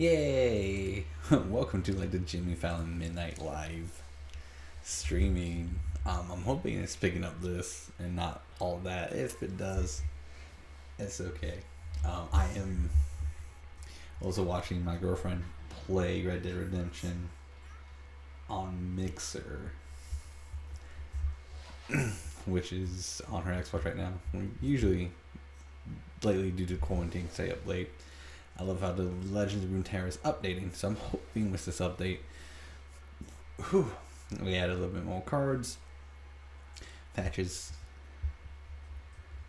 Yay! Welcome to like the Jimmy Fallon Midnight Live streaming. I'm hoping it's picking up this and not all that. If it does, it's okay. I am also watching my girlfriend play Red Dead Redemption on Mixer, which is on her Xbox right now. We usually, lately due to quarantine, stay up late. I love how the Legends of Runeterra is updating, so I'm hoping with this update, we add a little bit more cards, patches,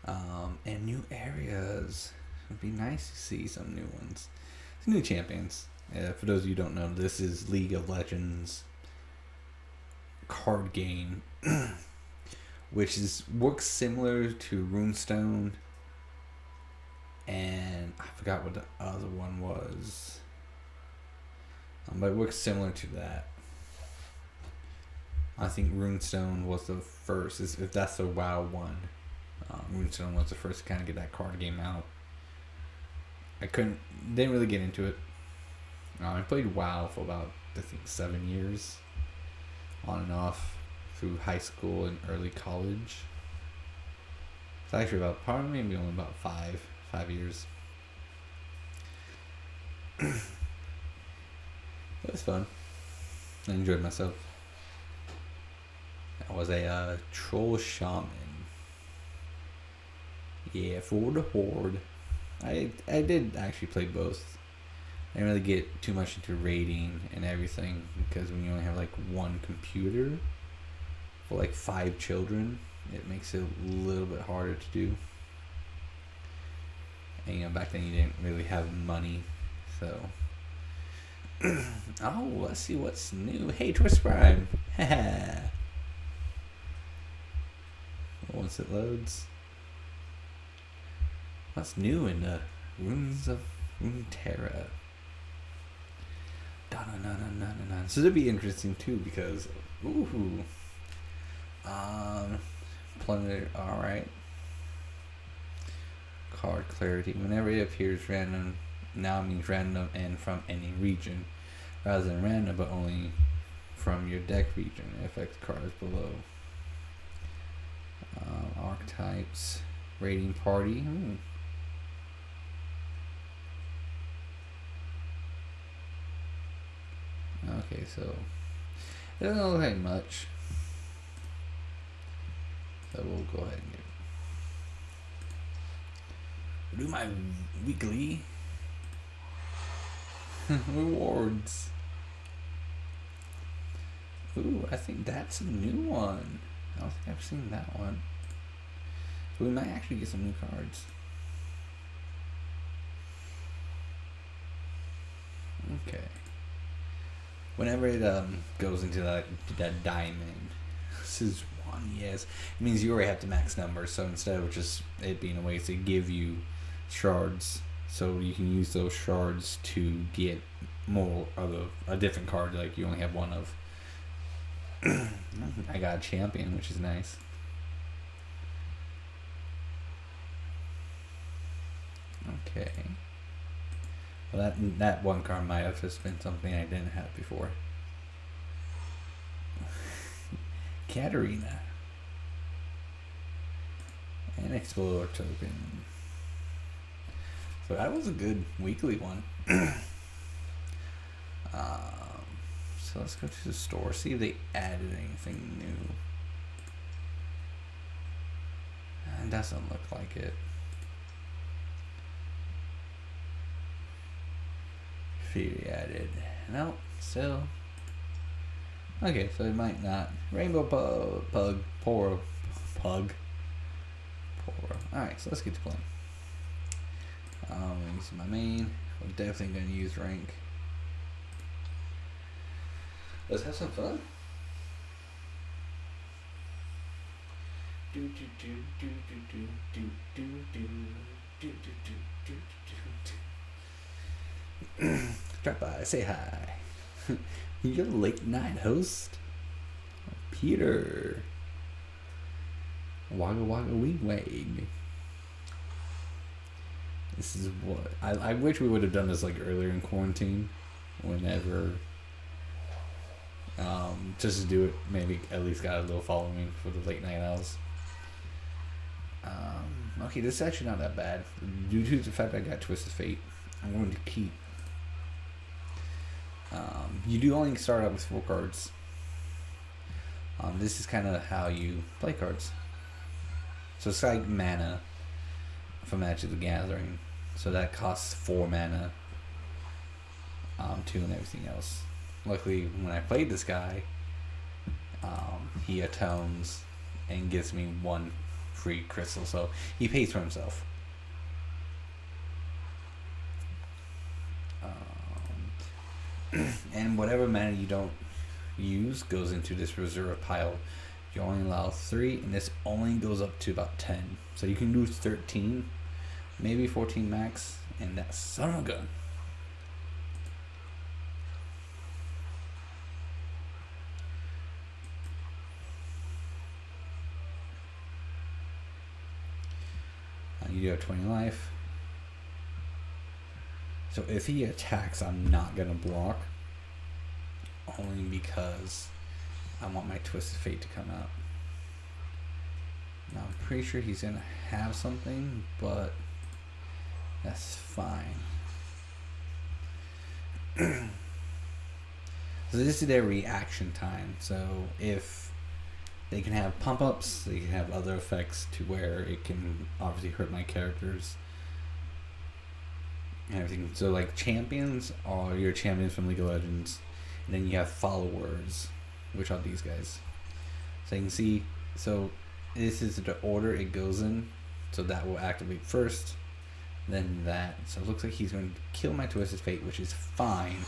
and new areas. It'd be nice to see some new ones. Some new champions. For those of you who don't know, this is League of Legends card game, which works similar to Runestone. And I forgot what the other one was. But it works similar to that. I think Runestone was the first, if that's the WoW one. Runestone was the first to kind of get that card game out. Didn't really get into it. I played WoW for about, I think, 7 years. On and off through high school and early college. It's actually probably maybe only about 5 years. It was fun. I enjoyed myself. I was a troll shaman. Yeah, for the horde. I did actually play both. I didn't really get too much into raiding and everything because when you only have like one computer for like 5 children, it makes it a little bit harder to do. And back then you didn't really have money, so. Oh, let's see what's new. Hey, Twist Prime. Haha. Once it loads. What's new in the Runes of Runeterra? So that'd be interesting too because, plunder. All right. Card clarity. Whenever it appears random, now means random and from any region, rather than random but only from your deck region. It affects cards below. Archetypes, raiding party. Okay, so it doesn't look like much. So we'll go ahead and do my weekly rewards. Ooh, I think that's a new one. I don't think I've seen that one. So we might actually get some new cards. Okay. Whenever it goes into that diamond, this is one, yes. It means you already have the max number, so instead of just it being a way to give you shards, so you can use those shards to get more of a different card like you only have one of. I got a champion, which is nice. Okay. Well, that one card might have just been something I didn't have before. Katarina. And Explorer token. So that was a good weekly one. So let's go to the store, see if they added anything new. It doesn't look like it. Fury added. Nope, still. Okay, so it might not. Rainbow Pug. Alright, so let's get to playing. Use my main. We're definitely going to use rank. Let's have some fun. Drop by, say hi. You're the late night host, Peter. Wagga wagga wing wag. This is what I wish we would have done this like earlier in quarantine, whenever. Just to do it, maybe at least got a little following for the late night hours. Okay, this is actually not that bad. Due to the fact I got Twisted Fate, I'm going to keep. You do only start out with 4 cards. This is kind of how you play cards. So it's like mana for Magic the Gathering. So that costs 4 mana. 2 and everything else. Luckily, when I played this guy, he atones and gives me 1 free crystal, so he pays for himself. And whatever mana you don't use goes into this reserve pile. You only allow 3, and this only goes up to about 10. So you can do 13, maybe 14 max, and that's son of a gun. You do have 20 life. So if he attacks, I'm not going to block. Only because I want my Twisted Fate to come out. Now I'm pretty sure he's going to have something, but that's fine. So this is their reaction time. So if they can have pump ups, they can have other effects to where it can obviously hurt my characters and everything. So like champions are your champions from League of Legends, and then you have followers, which are these guys. So you can see, so this is the order it goes in. So that will activate first, then that. So it looks like he's going to kill my Twisted Fate, which is fine.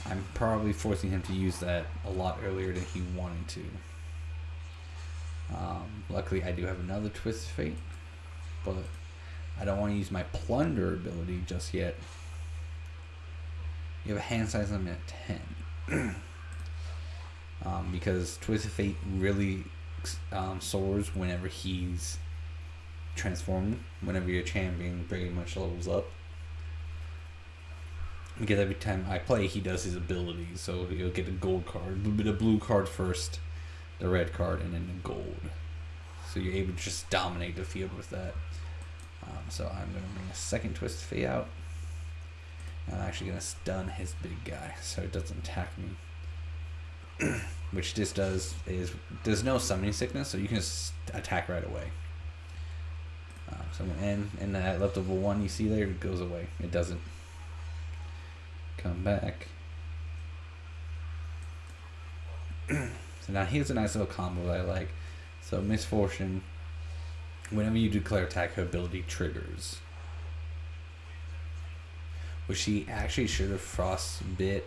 I'm probably forcing him to use that a lot earlier than he wanted to. Luckily, I do have another Twisted Fate, but I don't want to use my Plunder ability just yet. You have a hand size limit of 10. Because Twisted Fate really soars whenever he's transformed, whenever your champion pretty much levels up. Because every time I play, he does his abilities, so he'll get a gold card, the blue card first, the red card, and then the gold. So you're able to just dominate the field with that. So I'm going to bring a second Twisted Fate out. I'm actually going to stun his big guy so it doesn't attack me. Which this does is, there's no summoning sickness, so you can just attack right away. So I'm going to end, and that left level 1 you see there, it goes away. It doesn't come back. So now here's a nice little combo that I like. So Misfortune, whenever you declare attack, her ability triggers. Which she actually should have frostbit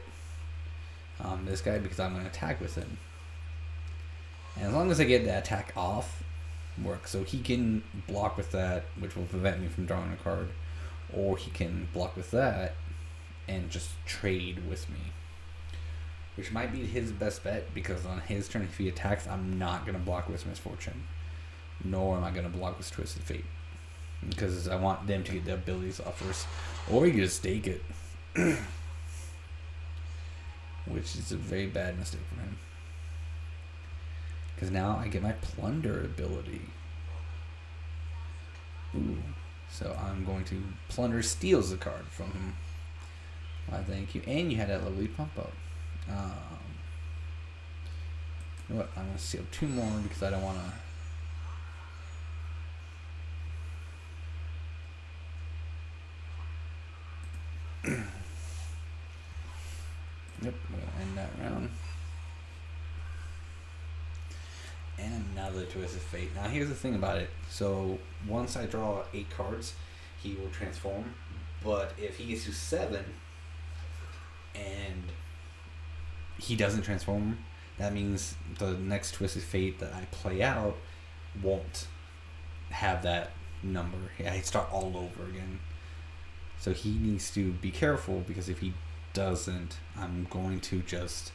this guy, because I'm going to attack with him. And as long as I get that attack off, works. So he can block with that, which will prevent me from drawing a card. Or he can block with that and just trade with me. Which might be his best bet, because on his turn, if he attacks, I'm not going to block with Misfortune. Nor am I going to block with Twisted Fate. Because I want them to get their abilities off first. Or you can just stake it. Which is a very bad mistake for him. Because now I get my Plunder ability. Ooh. So I'm going to Plunder steals the card from him. Why, thank you. And you had that lovely pump up. You know what? I'm going to steal 2 more because I don't want to. Yep, we're going to end that round. And another Twisted Fate. Now here's the thing about it. So once I draw 8 cards, he will transform. But if he gets to 7 and he doesn't transform, that means the next Twisted Fate that I play out won't have that number. I start all over again. So he needs to be careful, because if he doesn't, I'm going to just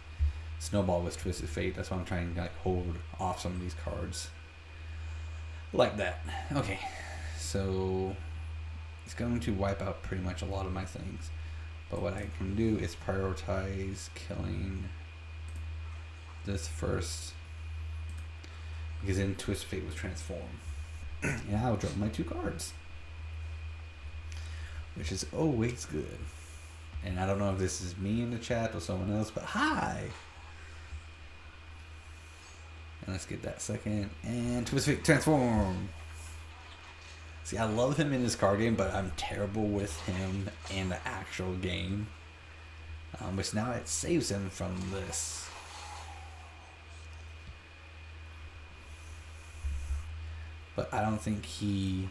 snowball with Twisted Fate. That's why I'm trying to hold off some of these cards like that. Okay, so It's going to wipe out pretty much a lot of my things. But what I can do is prioritize killing this first, because then Twist Fate was transformed. And I'll draw my 2 cards, which is always good. And I don't know if this is me in the chat or someone else, but hi! And let's get that second. And Twist Fate transform! See, I love him in this card game, but I'm terrible with him in the actual game. Which now it saves him from this. But I don't think he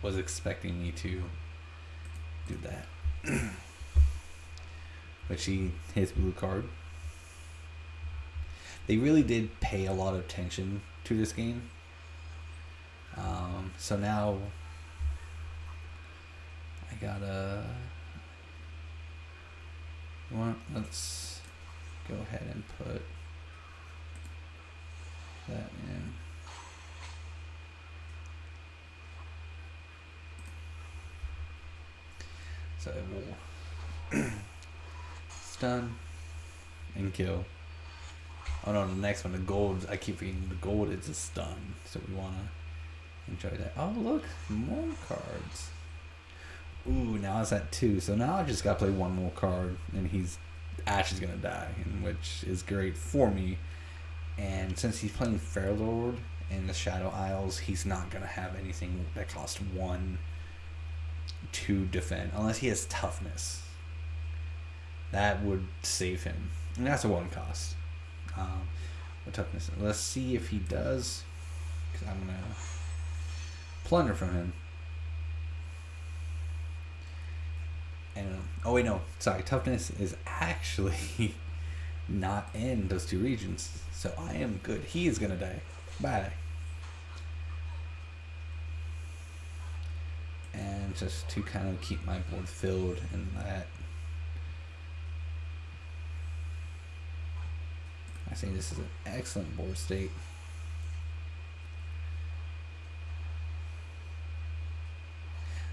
was expecting me to do that. Which his blue card. They really did pay a lot of attention to this game. So now I gotta, let's go ahead and put that in. So it will stun and kill. Oh no, the next one, the gold, I keep reading the gold is a stun. So we wanna enjoy that. Oh look, more cards. Ooh, now it's at 2. So now I just gotta play 1 more card and Ash is gonna die, which is great for me. And since he's playing Fairlord in the Shadow Isles, he's not gonna have anything that costs 1 to defend, unless he has toughness. That would save him, and that's a 1 cost. With toughness. Let's see if he does, because I'm gonna plunder from him. And oh wait, no, sorry. Toughness is actually not in those 2 regions, so I am good. He is gonna die. Bye. And just to kind of keep my board filled in that. I think this is an excellent board state.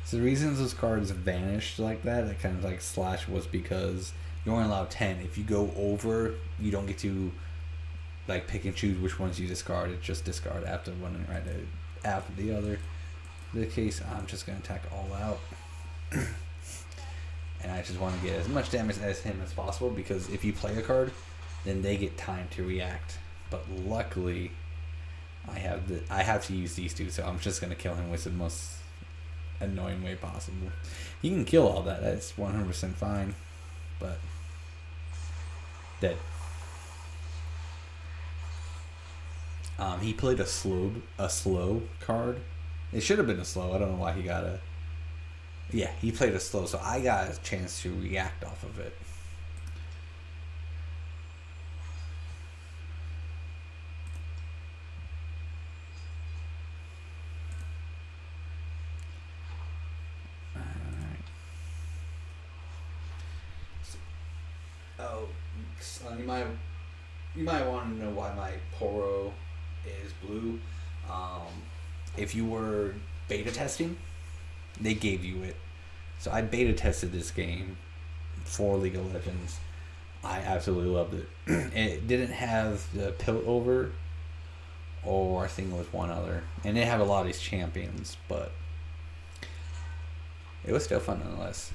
So the reasons those cards vanished like that kind of like slash, was because you're only allowed 10. If you go over, you don't get to like pick and choose which ones you discard. It's just discard after one right after the other. In this case, I'm just going to attack all out. And I just want to get as much damage as him as possible, because if you play a card, then they get time to react. But luckily, I have to use these 2, so I'm just going to kill him with the most annoying way possible. He can kill all that. That's 100% fine. But dead. He played a slow card. It should have been a slow. I don't know why he got a... Yeah, he played a slow, so I got a chance to react off of it. Alright. Oh, son, you might want to know why my Poro is blue. If you were beta testing, they gave you it. So I beta tested this game for League of Legends. I absolutely loved it. It didn't have the Piltover, or I think it was one other. And they have a lot of these champions, but it was still fun nonetheless.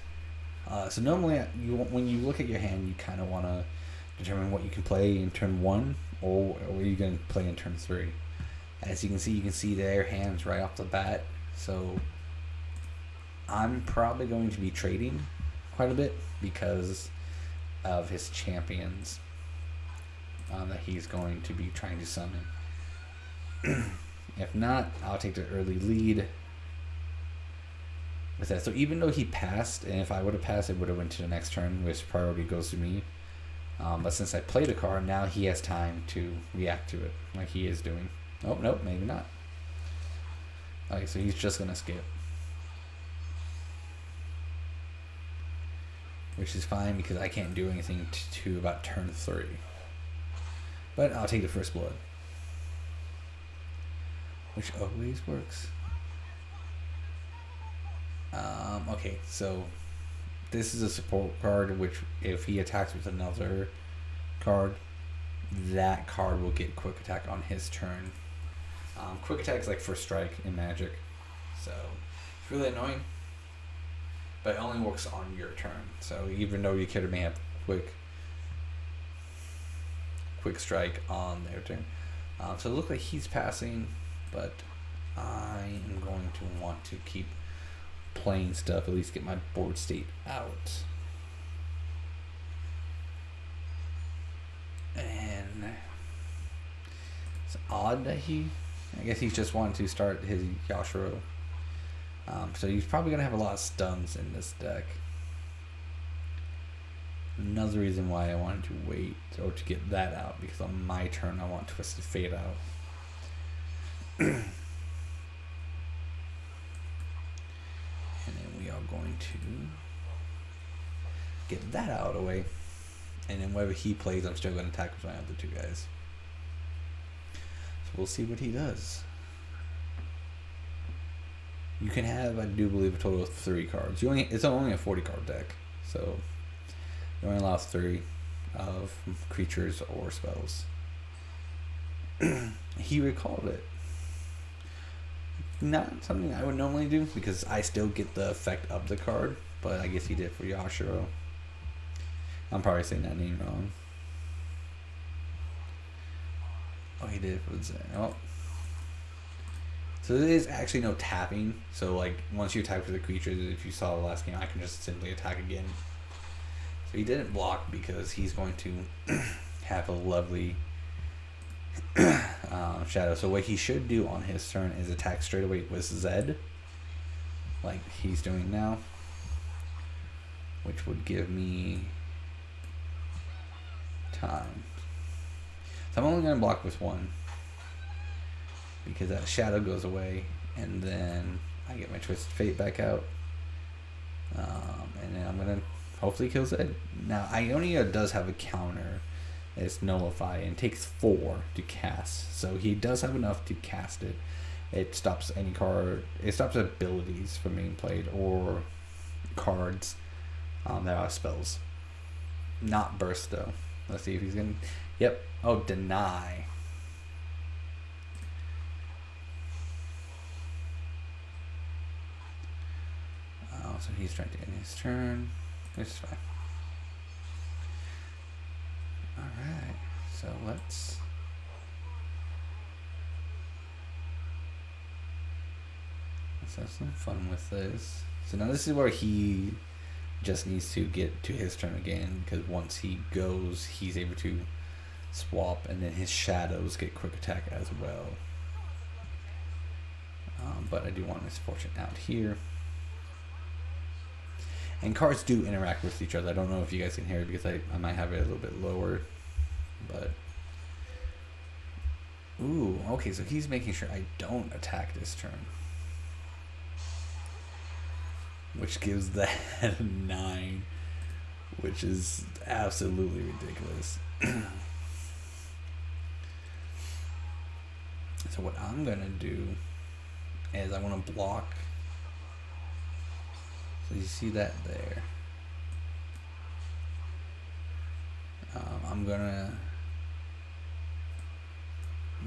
So normally, when you look at your hand, you kind of want to determine what you can play in turn 1, or what you can play in turn 3. As you can see their hands right off the bat. So I'm probably going to be trading quite a bit because of his champions that he's going to be trying to summon. If not, I'll take the early lead with that. So even though he passed, and if I would have passed, it would have went to the next turn, which priority goes to me. But since I played a card, now he has time to react to it, like he is doing. Oh, nope, maybe not. Okay, so he's just gonna skip. Which is fine, because I can't do anything to about turn 3. But I'll take the first blood. Which always works. Okay, so this is a support card, which if he attacks with another card, that card will get quick attack on his turn. Quick attack is like first strike in Magic, so it's really annoying. But it only works on your turn. So even though your character may have quick strike on their turn, so it looks like he's passing, but I am going to want to keep playing stuff, at least get my board state out. And it's odd that I guess he's just wanting to start his Yashiro. So he's probably going to have a lot of stuns in this deck. Another reason why I wanted to wait or to get that out, because on my turn I want Twisted Fate out. And then we are going to get that out of the way. And then whatever he plays, I'm still going to attack with my other two guys. So we'll see what he does. You can have, I do believe, a total of 3 cards. It's only a 40 card deck, so it only allows 3 of creatures or spells. He recalled it. Not something I would normally do, because I still get the effect of the card, but I guess he did for Yashiro. I'm probably saying that name wrong. Oh, he did for Zen. Oh. So there is actually no tapping. So like once you attack for the creatures, if you saw the last game, I can just simply attack again. So he didn't block because he's going to have a lovely shadow. So what he should do on his turn is attack straight away with Zed, like he's doing now, which would give me time. So I'm only going to block with 1, because that shadow goes away, and then I get my Twisted Fate back out, and then I'm going to hopefully kill Zed. Now, Ionia does have a counter. It's Nullify, and takes 4 to cast, so he does have enough to cast it. It stops any card, it stops abilities from being played, or cards that are spells. Not burst, though. Let's see if he's going to... Yep. Oh, deny. Oh, so he's trying to end his turn. It's fine. Alright. So let's have some fun with this. So now this is where he just needs to get to his turn again, because once he goes, he's able to swap, and then his shadows get quick attack as well. But I do want Misfortune out here. And cards do interact with each other. I don't know if you guys can hear it, because I might have it a little bit lower. But ooh, okay, so he's making sure I don't attack this turn, which gives that a 9, which is absolutely ridiculous. So what I'm gonna do is I want to block. So you see that there. I'm gonna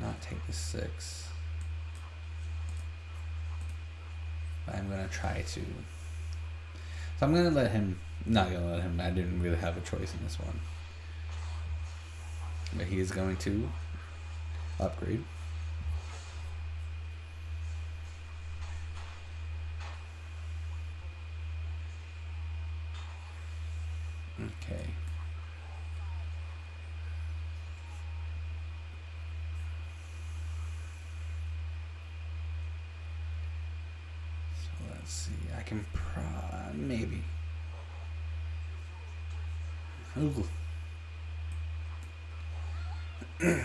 not take the 6, but I'm gonna try to. So I'm gonna let him. Not gonna let him. I didn't really have a choice in this one, but he is going to upgrade. Okay. So let's see. I can maybe. Ooh. Alright,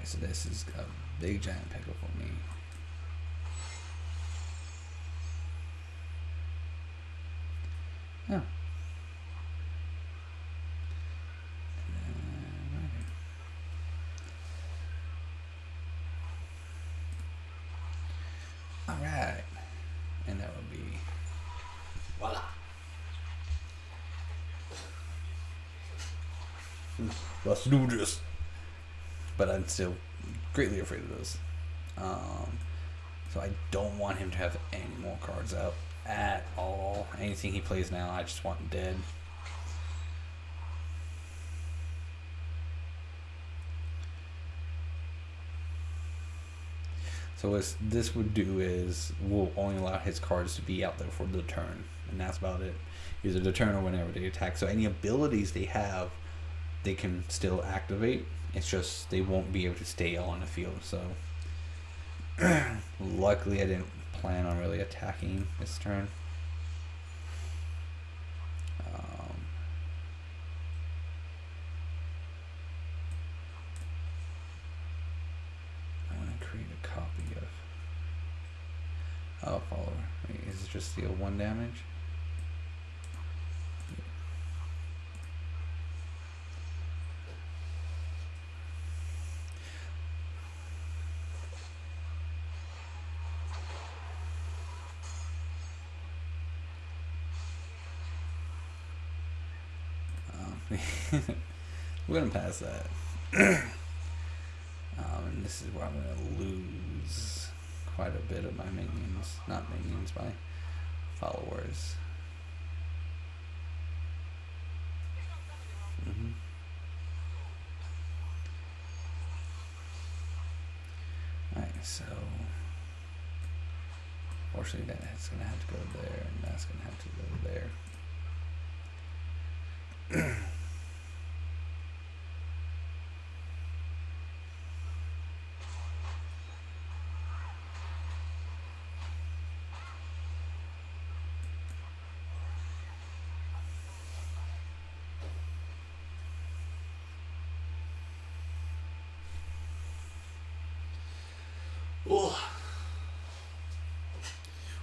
so this is a big giant pickle for me. Oh. Alright. And that would be... voila. Let's do this. But I'm still greatly afraid of those. So I don't want him to have any more cards out at all. Anything he plays now, I just want dead. So what this would do is we'll only allow his cards to be out there for the turn, and that's about it. Either the turn or whenever they attack. So any abilities they have, they can still activate. It's just they won't be able to stay on the field. So luckily I didn't plan on really attacking this turn. I want to create a copy of... oh, follower. Wait, is it just deal 1 damage? We're gonna pass that. And this is where I'm gonna lose quite a bit of my minions. Not minions, my followers. Alright, so fortunately that's gonna have to go there, and that's gonna have to go there.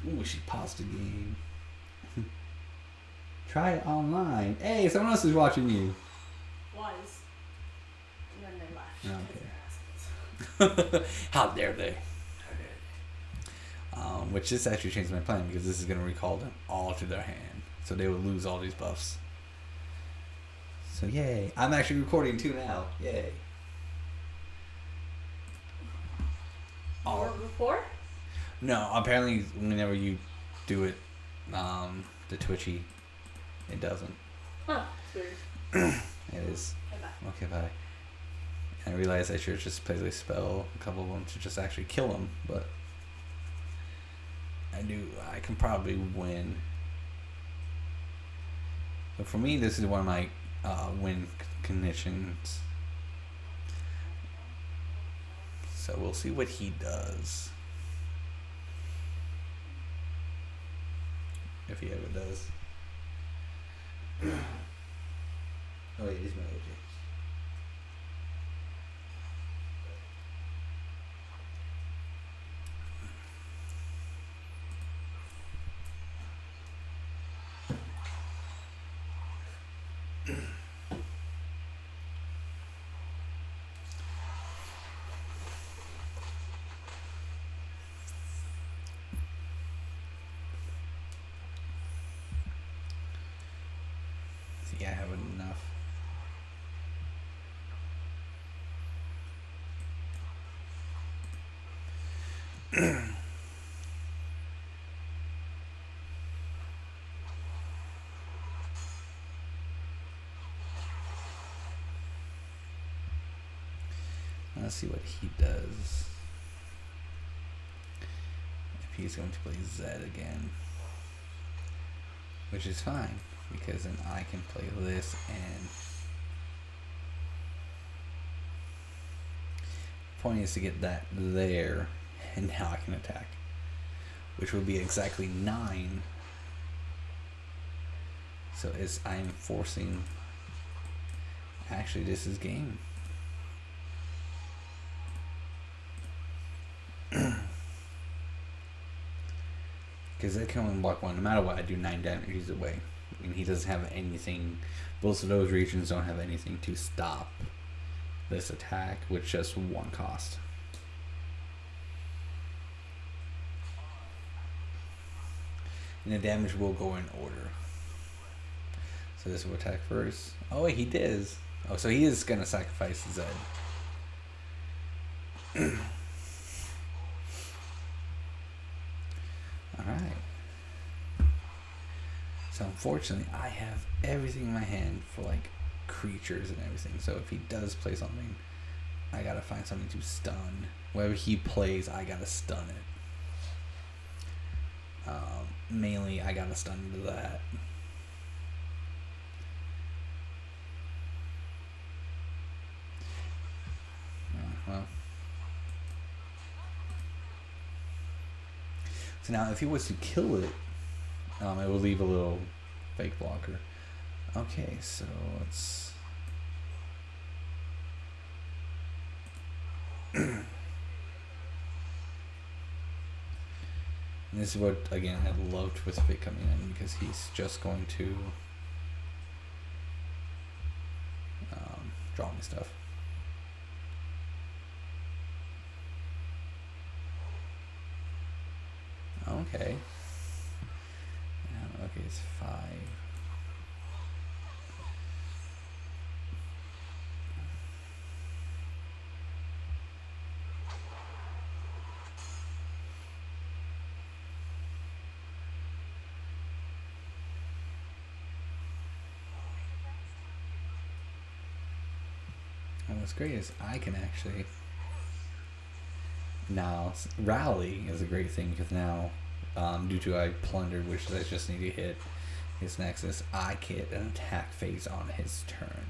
Ooh, she paused the game. Try it online. Hey, someone else is watching you. Was. And then they left. Okay. How dare they? Which this actually changed my plan because this is going to recall them all to their hand. So they would lose all these buffs. So yay. I'm actually recording too now. Yay. Or before? No, apparently whenever you do it, the Twitchy, it doesn't. Huh, it's weird. It is. Okay, bye. Okay, bye. I realized I should just play the spell, a couple of them, to just actually kill them, but I can probably win. But for me, this is one of my win conditions. So we'll see what he does. If he ever does. Oh wait, he's my OG. See, I have enough. Let's see what he does. If he's going to play Z again. Which is fine, because then I can play this and... point is to get that there, and now I can attack. Which will be exactly 9. So I'm forcing... Actually, this is game. Because they come in block 1. No matter what, I do 9 damage either way. And he doesn't have anything... Both of those regions don't have anything to stop this attack with just 1 cost. And the damage will go in order. So this will attack first. Oh wait, he does. Oh, so he is gonna sacrifice Zed. Alright. So unfortunately, I have everything in my hand for like creatures and everything. So if he does play something, I gotta find something to stun. Whatever he plays, I gotta stun it. Mainly, I gotta stun to that. Well. So now, if he was to kill it, it will leave a little fake blocker. Okay, so let's. And this is what, again, I loved with Fate coming in, because he's just going to draw me stuff. Okay. Okay, it's 5. And what's great is I can actually now rally is a great thing, because now due to I plundered, which I just need to hit his nexus, I get an attack phase on his turn.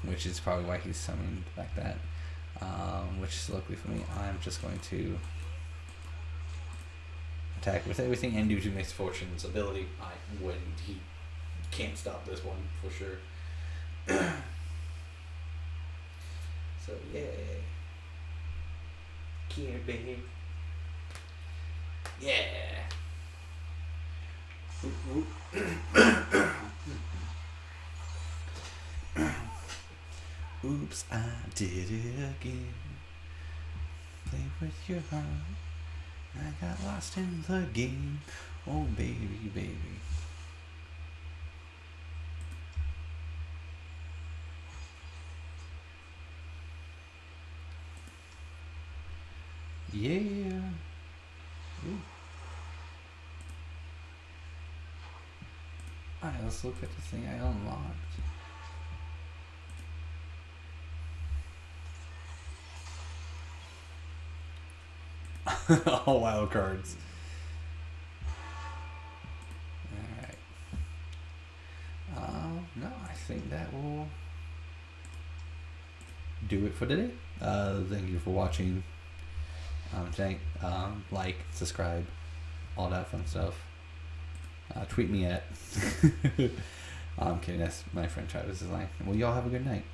Which is probably why he's summoned like that. Which is luckily for me, I'm just going to attack with everything, and due to Misfortune's ability, he can't stop this one for sure. So yeah. Here, baby. Yeah. Oops, I did it again. Play with your heart. I got lost in the game. Oh, baby, baby. Yeah. Ooh. Alright, let's look at the thing I unlocked. All wild cards. Alright. No, I think that will do it for today. Thank you for watching. Thank, like, subscribe, all that fun stuff. Tweet me at. I'm kidding, that's my friend Travis's line. Well, y'all have a good night.